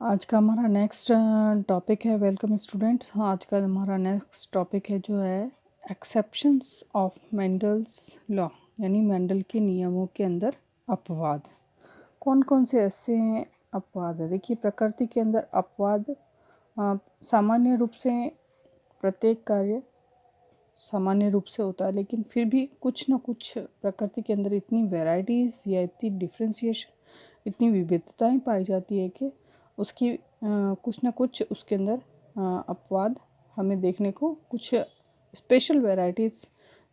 आज का हमारा नेक्स्ट टॉपिक है। Welcome students. आज का हमारा नेक्स्ट टॉपिक है जो है एक्सेप्शंस ऑफ मेंडल्स लॉ, यानी मेंडल के नियमों के अंदर अपवाद। कौन कौन से ऐसे अपवाद है? देखिए, प्रकृति के अंदर अपवाद सामान्य रूप से प्रत्येक कार्य सामान्य रूप से होता है, लेकिन फिर भी कुछ न कुछ प्रकृति के अंदर इतनी वैरायटीज़ या इतनी डिफ्रेंशिएशन, इतनी विविधताएं पाई जाती है कि उसकी कुछ न कुछ उसके अंदर अपवाद हमें देखने को, कुछ स्पेशल वैरायटीज़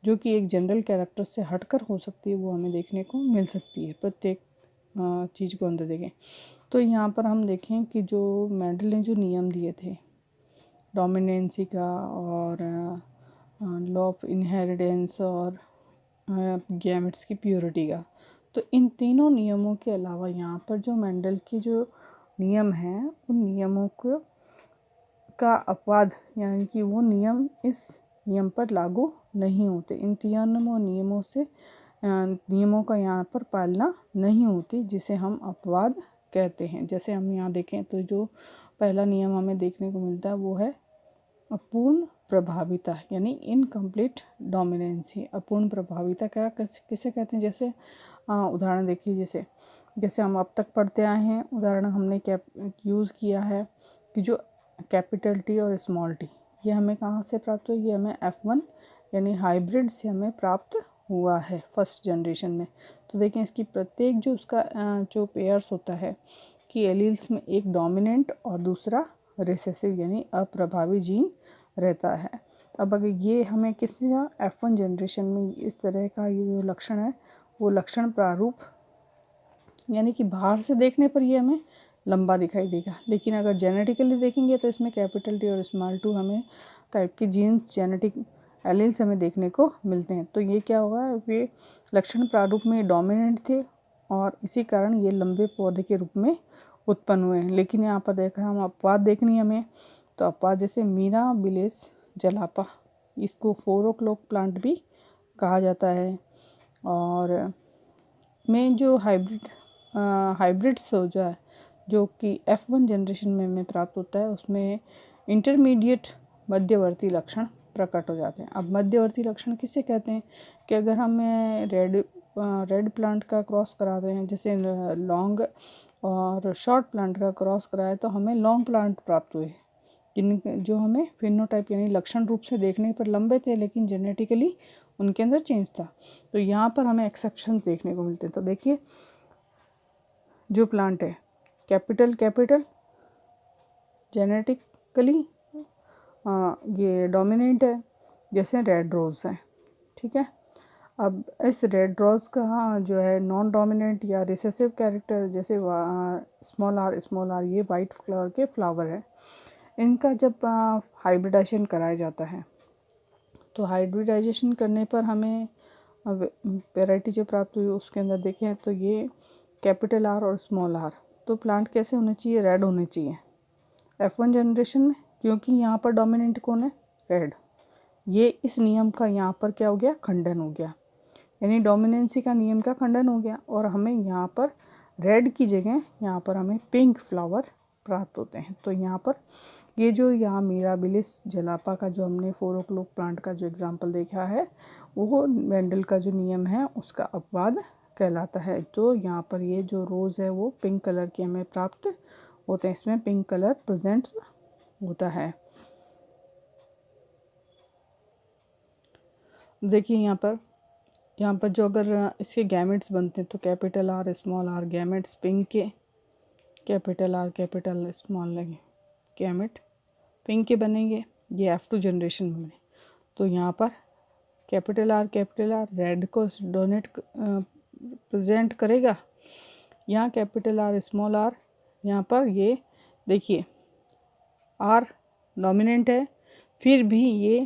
जो कि एक जनरल कैरेक्टर से हटकर हो सकती है, वो हमें देखने को मिल सकती है। प्रत्येक चीज़ को अंदर देखें तो यहाँ पर हम देखें कि जो मेंडल ने जो नियम दिए थे डोमिनेंसी का और लॉ ऑफ इनहेरिटेंस और गैमेट्स की प्योरिटी का, तो इन तीनों नियमों के अलावा यहाँ पर जो मेंडल की जो नियम हैं उन नियमों को का अपवाद, यानी कि वो नियम इस नियम पर लागू नहीं होते। इन तीनों नियमों का यहाँ पर पालना नहीं होती, जिसे हम अपवाद कहते हैं। जैसे हम यहाँ देखें तो जो पहला नियम हमें देखने को मिलता है वो है अपूर्ण प्रभाविता, यानी इनकम्प्लीट डोमिनेंसी। अपूर्ण प्रभाविता क्या किसे कहते हैं? जैसे उदाहरण देखिए, जैसे हम अब तक पढ़ते आए हैं, उदाहरण हमने क्या यूज़ किया है कि जो कैपिटल टी और स्मॉल टी, ये हमें कहाँ से प्राप्त हुआ? ये हमें F1 यानी हाइब्रिड से हमें प्राप्त हुआ है फर्स्ट जनरेशन में। तो देखें, इसकी प्रत्येक जो उसका जो पेयर्स होता है कि एलील्स में एक डोमिनेंट और दूसरा रिसेसिव यानी अप्रभावी जीन रहता है। अब अगर ये हमें किसी F1 जनरेशन में इस तरह का ये जो लक्षण है, वो लक्षण प्रारूप यानी कि बाहर से देखने पर ये हमें लंबा दिखाई देगा, लेकिन अगर जेनेटिकली देखेंगे तो इसमें कैपिटल टी और स्मॉल टू हमें टाइप के जीन्स जेनेटिक एलील्स हमें देखने को मिलते हैं। तो ये क्या होगा, वे लक्षण प्रारूप में डोमिनेंट थे और इसी कारण ये लंबे पौधे के रूप में उत्पन्न हुए हैं। लेकिन यहाँ पर देखा हम अपवाद देखनी हमें, तो अपवाद जैसे मिराबिलिस जलापा, इसको 4 o'clock प्लांट भी कहा जाता है। और में जो हाइब्रिड्स हो जाए जो कि F1 जनरेशन में हमें प्राप्त होता है, उसमें इंटरमीडिएट मध्यवर्ती लक्षण प्रकट हो जाते हैं। अब मध्यवर्ती लक्षण किसे कहते हैं कि अगर हमें रेड प्लांट का क्रॉस कराते हैं, जैसे लॉन्ग और शॉर्ट प्लांट का क्रॉस कराए तो हमें लॉन्ग प्लांट प्राप्त हुए, जो हमें फिनोटाइप यानी लक्षण रूप से देखने पर लंबे थे, लेकिन जेनेटिकली उनके अंदर चेंज था। तो यहाँ पर हमें एक्सेप्शन देखने को मिलते हैं। तो देखिए, जो प्लांट है कैपिटल जेनेटिकली ये डोमिनेंट है, जैसे रेड रोज़ है, ठीक है। अब इस रेड रोज़ का जो है नॉन डोमिनेंट या रिसेसिव कैरेक्टर, जैसे स्मॉल आर, ये वाइट कलर के फ्लावर है। इनका जब हाइब्रिडाइजेशन कराया जाता है, तो हाइब्रिडाइजेशन करने पर हमें वैरायटी जो प्राप्त हुई उसके अंदर देखें तो ये कैपिटल आर और स्मॉल आर, तो प्लांट कैसे होने चाहिए? रेड होने चाहिए F1 जनरेशन में, क्योंकि यहाँ पर डोमिनेंट कौन है? रेड। ये इस नियम का यहाँ पर क्या हो गया? खंडन हो गया, यानी डोमिनेंसी का नियम का खंडन हो गया, और हमें यहाँ पर रेड की जगह यहाँ पर हमें पिंक फ्लावर प्राप्त होते हैं। तो यहाँ पर ये जो यहाँ मिराबिलिस जलापा का जो हमने 4 o'clock प्लांट का जो एग्जांपल देखा है, वो मेंडल का जो नियम है उसका अपवाद कहलाता है। तो यहाँ पर ये जो रोज़ है वो पिंक कलर के हमें प्राप्त होते हैं, इसमें पिंक कलर प्रेजेंट होता है। देखिए यहाँ पर जो अगर इसके गैमेट्स बनते हैं तो capital R small R gametes pink के, कैपिटल स्मॉल गैमेट पिंक के बनेंगे, ये F2 जनरेशन में। तो यहाँ पर कैपिटल आर रेड को डोनेट प्रेजेंट करेगा, यहाँ कैपिटल आर स्मॉल आर, यहाँ पर ये देखिए आर डोमिनेंट है, फिर भी ये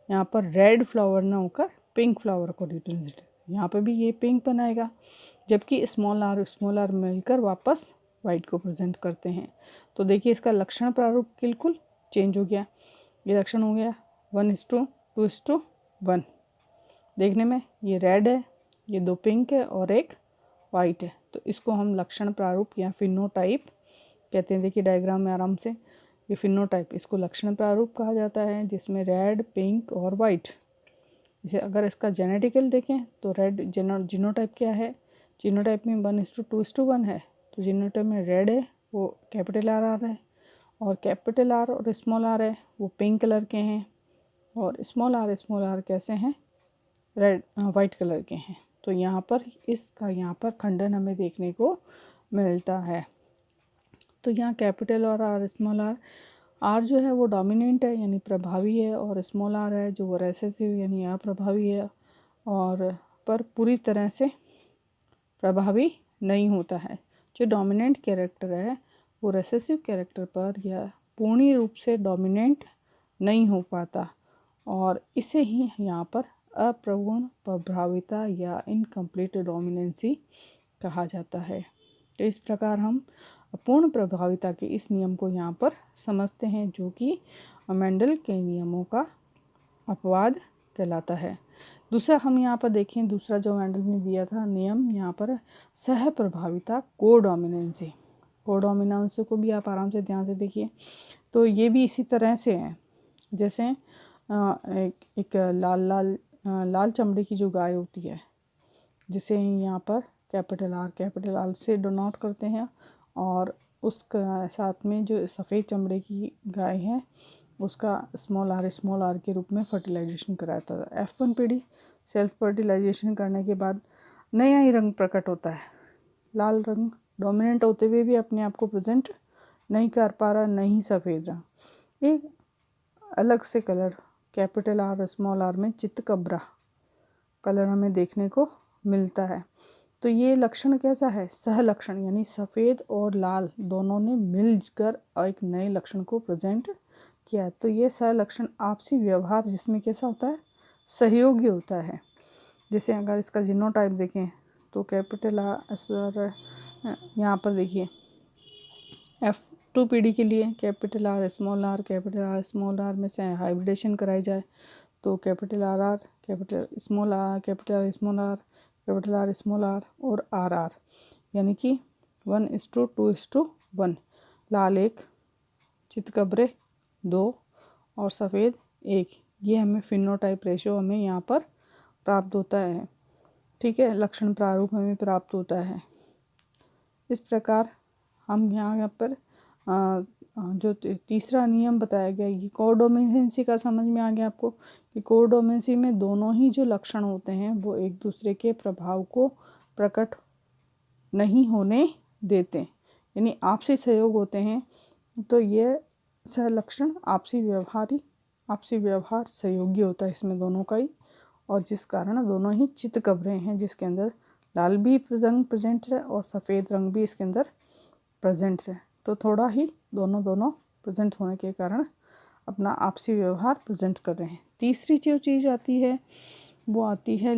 यहाँ पर रेड फ्लावर ना होकर पिंक फ्लावर को रिप्रेजेंट, यहाँ पर भी ये पिंक बनाएगा, जबकि स्मॉल आर मिलकर वापस वाइट को प्रेजेंट करते हैं। तो देखिए, इसका लक्षण प्रारूप बिल्कुल चेंज हो गया। ये लक्षण हो गया 1:2:1। देखने में ये रेड है, ये 2 पिंक है और एक वाइट है, तो इसको हम लक्षण प्रारूप या फिनोटाइप कहते हैं, देखिए डायग्राम में आराम से, ये फिनोटाइप, इसको लक्षण प्रारूप कहा जाता है, जिसमें रेड, पिंक और वाइट। जैसे अगर इसका जेनेटिकल देखें तो रेड जीनोटाइप क्या है, जीनोटाइप में 1:2:1 है, तो जीनोटाइप में रेड है वो कैपिटल आर आ रहा है, और कैपिटल आर और स्मॉल आर है वो पिंक कलर के हैं, और स्मॉल आर कैसे हैं, रेड वाइट कलर के हैं। तो यहाँ पर इसका यहाँ पर खंडन हमें देखने को मिलता है। तो यहाँ कैपिटल और स्मॉल आर जो है वो डोमिनेंट है यानी प्रभावी है, और स्मॉल आर है जो वो रेसेसिव यानी अप्रभावी है, और पर पूरी तरह से प्रभावी नहीं होता है। जो डोमिनेंट कैरेक्टर है वो रेसेसिव कैरेक्टर पर या पूर्ण रूप से डोमिनेंट नहीं हो पाता, और इसे ही यहाँ पर अपूर्ण प्रभाविता या इनकम्प्लीट डोमिनेंसी कहा जाता है। तो इस प्रकार हम अपूर्ण प्रभाविता के इस नियम को यहाँ पर समझते हैं, जो कि मेंडल के नियमों का अपवाद कहलाता है। दूसरा हम यहाँ पर देखें, दूसरा जो मेंडल ने दिया था नियम यहाँ पर सह प्रभाविता कोडोमिनेंसी। कोडोमिनेंसी को भी आप आराम से ध्यान से देखिए, तो ये भी इसी तरह से है, जैसे एक लाल चमड़े की जो गाय होती है, जिसे यहाँ पर कैपिटल आर से डिनोट करते हैं, और उसका साथ में जो सफ़ेद चमड़े की गाय है उसका स्मॉल आर के रूप में फर्टिलाइजेशन कराता था। F1PD सेल्फ फर्टिलाइजेशन करने के बाद नया ही रंग प्रकट होता है। लाल रंग डोमिनेंट होते हुए भी अपने आप को प्रेजेंट नहीं कर पा रहा, नहीं सफ़ेद रंग, एक अलग से colour capital R small R में चितकबरा कलर हमें देखने को मिलता है। तो ये लक्षण कैसा है, सह लक्षण, यानी सफ़ेद और लाल दोनों ने मिलकर एक नए लक्षण को प्रेजेंट किया। तो ये सह लक्षण आपसी व्यवहार जिसमें कैसा होता है, सहयोगी होता है। जैसे अगर इसका जीनोटाइप देखें तो कैपिटल आर, यहाँ पर देखिए F2PD के लिए कैपिटल आर स्मॉल आर में से हाइब्रिडेशन कराई जाए तो capital R capital small R और आर यानी कि 1:2:1, लाल 1, चितकबरे 2 और सफ़ेद 1, ये हमें फिनोटाइप रेशियो हमें यहाँ पर प्राप्त होता है। ठीक है, लक्षण प्रारूप हमें प्राप्त होता है। इस प्रकार हम यहाँ पर जो तीसरा नियम बताया गया, ये कोडोमिनेंसी का समझ में आ गया आपको कि कोडोमिनेंसी में दोनों ही जो लक्षण होते हैं वो एक दूसरे के प्रभाव को प्रकट नहीं होने देते, यानी आपसी सहयोग होते हैं। तो ये सहलक्षण आपसी व्यवहार सहयोगी होता है इसमें दोनों का ही, और जिस कारण दोनों ही चितकबरे हैं, जिसके अंदर लाल भी रंग प्रेजेंट है और सफ़ेद रंग भी इसके अंदर प्रेजेंट है। तो थोड़ा ही दोनों प्रेजेंट होने के कारण अपना आपसी व्यवहार प्रेजेंट कर रहे हैं। तीसरी जो चीज़ आती है वो आती है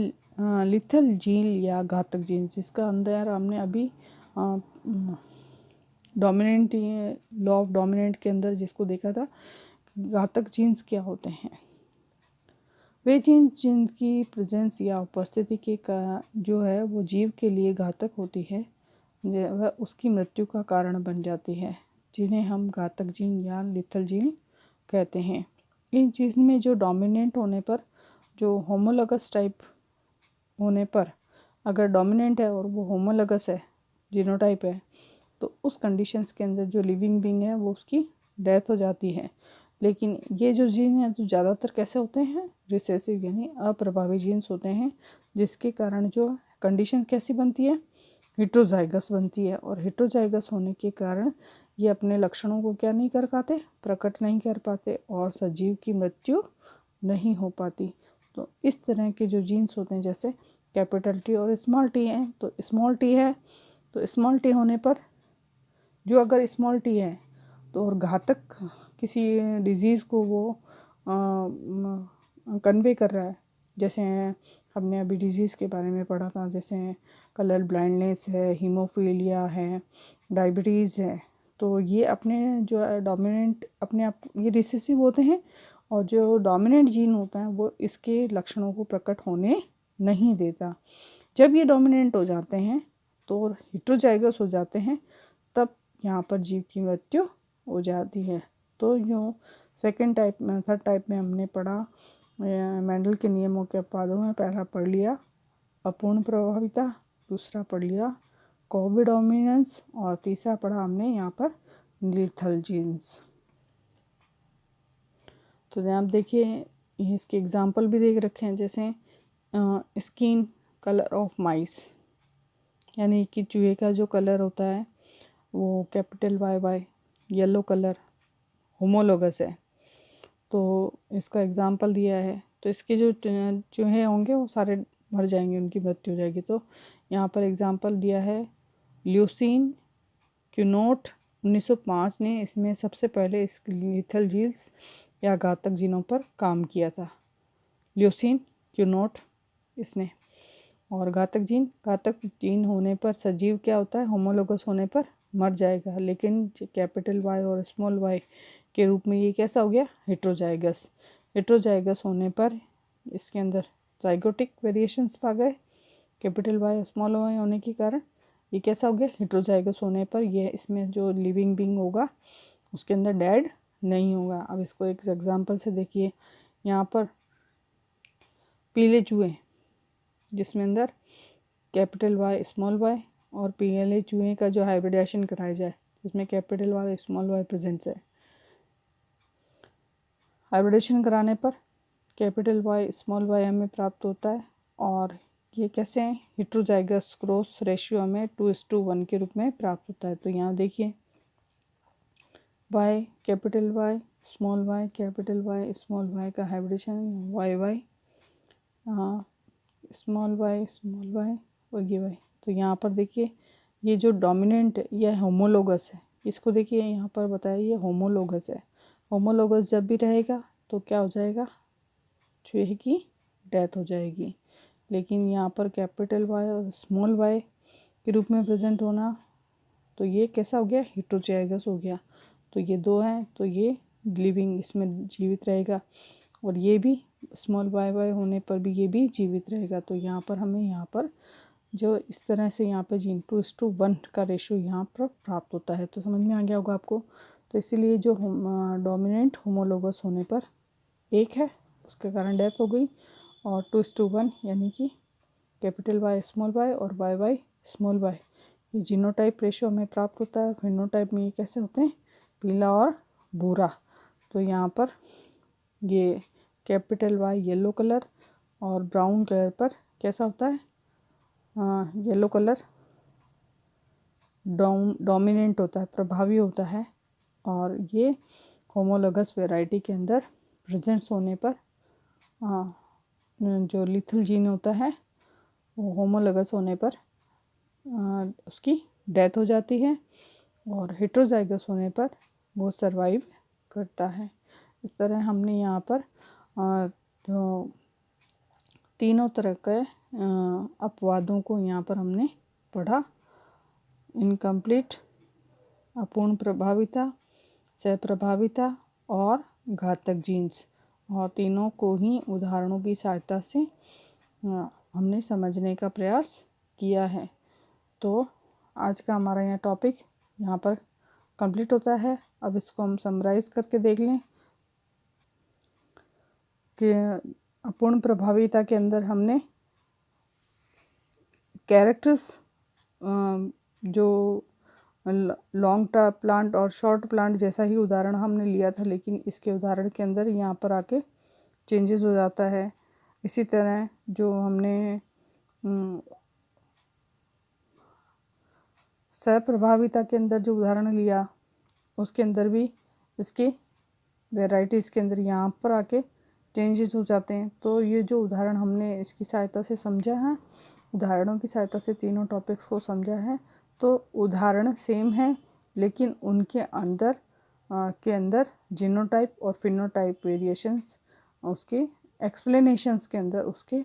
लिथल जीन या घातक जीन, जिसका अंदर हमने अभी डोमिनेंट लॉ ऑफ डोमिनेंट के अंदर जिसको देखा था, घातक जीन्स क्या होते हैं। वे जीन्स जिनकी प्रेजेंस या उपस्थिति के का जो है वो जीव के लिए घातक होती है, वह उसकी मृत्यु का कारण बन जाती है, जिन्हें हम घातक जीन या लिथल जीन कहते हैं। इन जीन में जो डोमिनेंट होने पर, जो होमोलगस टाइप होने पर, अगर डोमिनेंट है और वो होमोलगस है, जीनोटाइप है, तो उस कंडीशंस के अंदर जो लिविंग बीइंग है वो उसकी डेथ हो जाती है। लेकिन ये जो जीन है जो ज़्यादातर कैसे होते हैं, रिसेसिव यानी अप्रभावी जीन्स होते हैं, जिसके कारण जो कंडीशन कैसी बनती है, हेट्रोजाइगस बनती है, और हेट्रोजाइगस होने के कारण ये अपने लक्षणों को क्या नहीं कर पाते, प्रकट नहीं कर पाते, और सजीव की मृत्यु नहीं हो पाती। तो इस तरह के जो जीन्स होते हैं, जैसे कैपिटल टी और स्मॉल टी हैं, तो स्मॉल टी है तो स्मॉल टी होने पर जो अगर स्मॉल टी है तो और घातक किसी डिजीज़ को वो कन्वे कर रहा है, जैसे हमने अभी डिजीज़ के बारे में पढ़ा था, जैसे कलर ब्लाइंडनेस है, हीमोफीलिया है, डायबिटीज़ है, तो ये अपने जो डोमिनेंट अपने आप ये रिसेसिव होते हैं, और जो डोमिनेंट जीन होता है वो इसके लक्षणों को प्रकट होने नहीं देता। जब ये डोमिनेंट हो जाते हैं तो हेट्रोजाइगस हो जाते हैं, तब यहाँ पर जीव की मृत्यु हो जाती है। तो यूँ थर्ड टाइप में हमने पढ़ा मेंडल के नियमों के अपवादों में पहला पढ़ लिया अपूर्ण प्रभाविता, दूसरा पढ़ लिया कोडोमिनेंस और तीसरा पढ़ा हमने यहाँ पर लीथल जीन्स। तो यहाँ आप देखिए इसके एग्जाम्पल भी देख रखे हैं, जैसे स्किन कलर ऑफ माइस, यानी कि चूहे का जो कलर होता है वो capital Y yellow colour homologous है। तो इसका एग्जाम्पल दिया है, तो इसके जो चूहे होंगे वो सारे मर जाएंगे, उनकी मृत्यु हो जाएगी। तो यहाँ पर एग्जाम्पल दिया है ल्यूसीन क्यूनोट 1905 ने इसमें सबसे पहले इस लीथल जीन्स या घातक जीनों पर काम किया था। ल्यूसीन क्यूनोट इसने, और घातक जीन होने पर सजीव क्या होता है, होमोलोगस होने पर मर जाएगा, लेकिन कैपिटल वाई और स्मॉल वाई के रूप में ये कैसा हो गया, हेट्रोजाइगस होने पर इसके अंदर जाइगोटिक वेरिएशंस पा गए। कैपिटल वाई स्मॉल वाई होने के कारण ये कैसा हो गया, हेट्रोजाइगस होने पर ये इसमें जो लिविंग बीइंग होगा उसके अंदर डेड नहीं होगा। अब इसको एक एग्जांपल से देखिए, यहाँ पर पीले चूहे जिसमें अंदर कैपिटल वाई स्मॉल वाई और पीले चूहे का जो हाइब्रिडेशन कराया जाए जिसमें capital Y small Y presence है, हाइब्रिडेशन कराने पर कैपिटल वाई स्मॉल वाई हमें प्राप्त होता है, और ये कैसे हैं, हेट्रोजाइगस क्रॉस रेशियो हमें 2:1 के रूप में प्राप्त होता है। तो यहाँ देखिए Y capital Y small Y capital Y small Y का हाइब्रिडेशन वाई स्मॉल वाई और ये वाई। तो यहाँ पर देखिए ये जो डोमिनेंट यह होमोलोगस है, इसको देखिए यहाँ पर बताया ये होमोलोगस है। होमोलोगस जब भी रहेगा तो क्या हो जाएगा, चूहे की डेथ हो जाएगी। लेकिन यहाँ पर कैपिटल वाई और स्मॉल वाई के रूप में प्रेजेंट होना, तो ये कैसा हो गया, हेट्रोजाइगस हो गया। तो ये दो हैं, तो ये लिविंग इसमें जीवित रहेगा, और ये भी स्मॉल वाई होने पर भी ये भी जीवित रहेगा। तो यहाँ पर हमें यहाँ पर जो इस तरह से यहाँ पर जीन 2:1 का रेशियो यहाँ पर प्राप्त होता है। तो समझ में आ गया होगा आपको। तो इसीलिए जो डोमिनेंट होमोलोगस होने पर एक है उसके कारण डेथ हो गई, और 2:1 यानी कि कैपिटल वाई स्मॉल वाई और वाई स्मॉल वाई ये जीनोटाइप रेशियो हमें प्राप्त होता है। फिनोटाइप में ये कैसे होते हैं, पीला और भूरा। तो यहाँ पर ये कैपिटल वाई येलो कलर और ब्राउन कलर पर कैसा होता है, येलो कलर डोमिनेंट होता है, प्रभावी होता है, और ये होमोलोगस वैरायटी के अंदर प्रेजेंस होने पर जो लीथल जीन होता है वो होमोलोगस होने पर उसकी डेथ हो जाती है, और हेट्रोजाइगस होने पर वो सरवाइव करता है। इस तरह हमने यहाँ पर जो तीनों तरह के अपवादों को यहाँ पर हमने पढ़ा, इनकम्प्लीट, अपूर्ण प्रभाविता, सहप्रभाविता और घातक जीन्स, और तीनों को ही उदाहरणों की सहायता से हमने समझने का प्रयास किया है। तो आज का हमारा यह टॉपिक यहाँ पर कंप्लीट होता है। अब इसको हम समराइज़ करके देख लें कि अपूर्ण प्रभाविता के अंदर हमने कैरेक्टर्स जो लॉन्ग प्लांट और शॉर्ट प्लांट जैसा ही उदाहरण हमने लिया था, लेकिन इसके उदाहरण के अंदर यहाँ पर आके चेंजेस हो जाता है। इसी तरह जो हमने सहप्रभाविता के अंदर जो उदाहरण लिया उसके अंदर भी इसकी वेराइटीज़ के अंदर यहाँ पर आके चेंजेस हो जाते हैं। तो ये जो उदाहरण हमने इसकी सहायता से समझा है, उदाहरणों की सहायता से तीनों टॉपिक्स को समझा है। तो उदाहरण सेम है, लेकिन उनके अंदर जीनोटाइप और फिनोटाइप वेरिएशंस, उसके एक्सप्लेनेशंस के अंदर उसके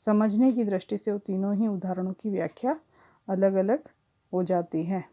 समझने की दृष्टि से वो तीनों ही उदाहरणों की व्याख्या अलग अलग हो जाती है।